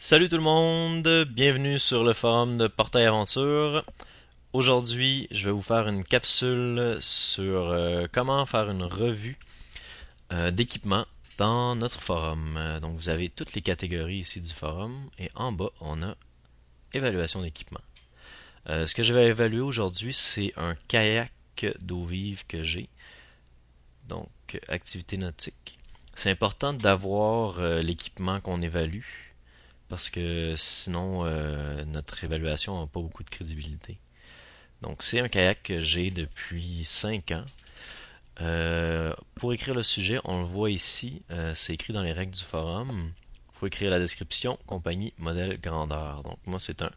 Salut tout le monde, bienvenue sur le forum de Portail Aventure. Aujourd'hui, je vais vous faire une capsule sur comment faire une revue d'équipement dans notre forum. Donc vous avez toutes les catégories ici du forum et en bas, on a évaluation d'équipement. Ce que je vais évaluer aujourd'hui, c'est un kayak d'eau vive que j'ai. Donc activité nautique. C'est important d'avoir l'équipement qu'on évalue parce que sinon notre évaluation n'a pas beaucoup de crédibilité. Donc c'est un kayak que j'ai depuis 5 ans. Pour écrire le sujet, on le voit ici, c'est écrit dans les règles du forum. Il faut écrire la description, compagnie, modèle, grandeur. Donc moi c'est un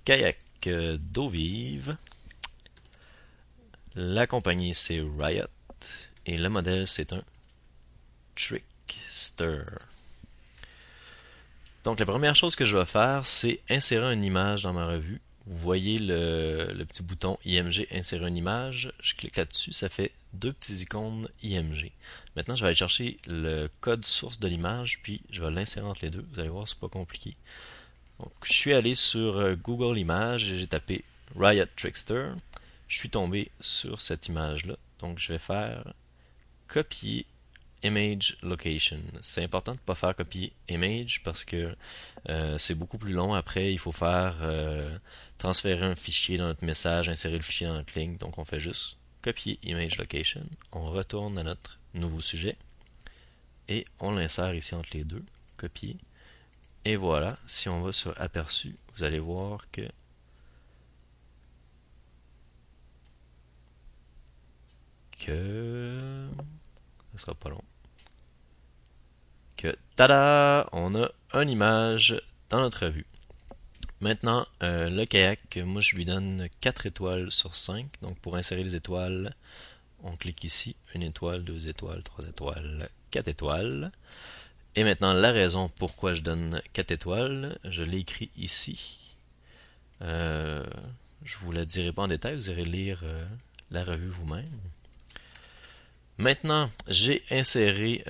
kayak d'eau vive. La compagnie c'est Riot et le modèle c'est un Trickster. Donc la première chose que je vais faire, c'est insérer une image dans ma revue. Vous voyez le petit bouton IMG insérer une image. Je clique là-dessus, ça fait deux petits icônes IMG. Maintenant, je vais aller chercher le code source de l'image, puis je vais l'insérer entre les deux. Vous allez voir, c'est pas compliqué. Donc, je suis allé sur Google Images et j'ai tapé Riot Trickster. Je suis tombé sur cette image-là. Donc, je vais faire copier image location. C'est important de ne pas faire copier image parce que c'est beaucoup plus long. Après, il faut faire transférer un fichier dans notre message, insérer le fichier dans notre ligne. Donc, on fait juste copier image location. On retourne à notre nouveau sujet et on l'insère ici entre les deux. Copier. Et voilà, si on va sur aperçu, vous allez voir que ça sera pas long. Que tada, on a une image dans notre revue. Maintenant, le kayak, moi je lui donne 4 étoiles sur 5. Donc pour insérer les étoiles, on clique ici, 1 étoile, 2 étoiles, 3 étoiles, 4 étoiles. Et maintenant, la raison pourquoi je donne 4 étoiles, je l'ai écrit ici. Je vous la dirai pas en détail, vous irez lire la revue vous-même. Maintenant, j'ai inséré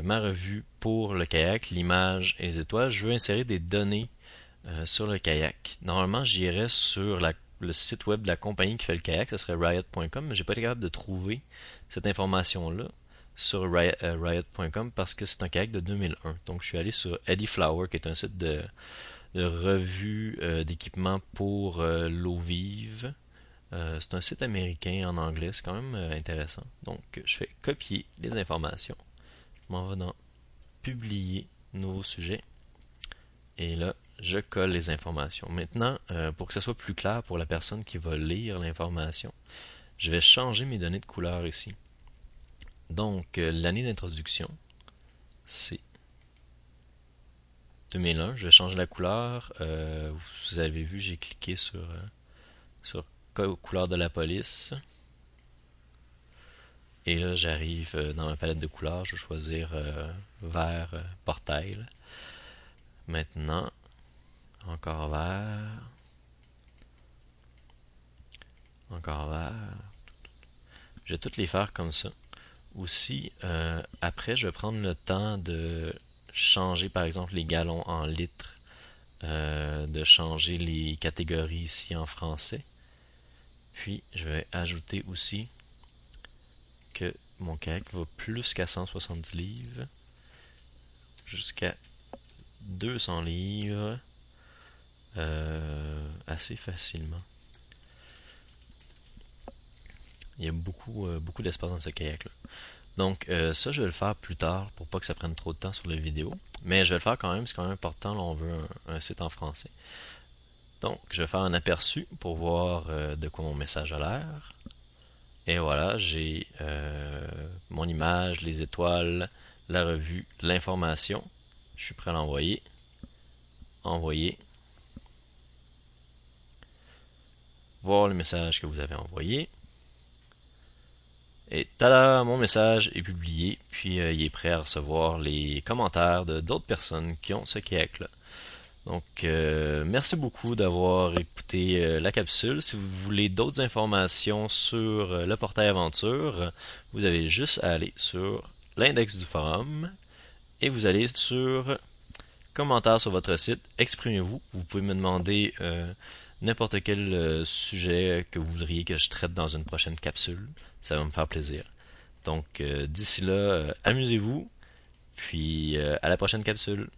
ma revue pour le kayak, l'image et les étoiles. Je veux insérer des données sur le kayak. Normalement, j'irais sur le site web de la compagnie qui fait le kayak, ce serait riot.com, mais j'ai pas été capable de trouver cette information-là sur riot.com parce que c'est un kayak de 2001. Donc, je suis allé sur Eddie Flower, qui est un site de revue d'équipement pour l'eau vive. C'est un site américain en anglais, c'est quand même intéressant. Donc, je fais copier les informations. Je m'en vais dans publier nouveau sujet. Et là, je colle les informations. Maintenant, pour que ce soit plus clair pour la personne qui va lire l'information, je vais changer mes données de couleur ici. Donc, l'année d'introduction, c'est 2001. Je vais changer la couleur. Vous avez vu, j'ai cliqué sur couleur de la police. Et là, j'arrive dans ma palette de couleurs. Je vais choisir vert portail. Maintenant, encore vert. Encore vert. Je vais toutes les faire comme ça. Aussi, après, je vais prendre le temps de changer, par exemple, les gallons en litres, de changer les catégories ici en français. Puis, je vais ajouter aussi que mon kayak va plus qu'à 170 livres, jusqu'à 200 livres, assez facilement. Il y a beaucoup d'espace dans ce kayak-là. Donc ça, je vais le faire plus tard pour pas que ça prenne trop de temps sur la vidéo. Mais je vais le faire quand même, c'est quand même important, là on veut un site en français. Donc, je vais faire un aperçu pour voir de quoi mon message a l'air. Et voilà, j'ai mon image, les étoiles, la revue, l'information. Je suis prêt à l'envoyer. Envoyer. Voir le message que vous avez envoyé. Et tada, mon message est publié, puis il est prêt à recevoir les commentaires de d'autres personnes qui ont ce kayak-là. Donc, merci beaucoup d'avoir écouté la capsule. Si vous voulez d'autres informations sur le portail aventure, vous avez juste à aller sur l'index du forum et vous allez sur commentaires sur votre site. Exprimez-vous. Vous pouvez me demander n'importe quel sujet que vous voudriez que je traite dans une prochaine capsule. Ça va me faire plaisir. Donc d'ici là, amusez-vous. Puis à la prochaine capsule.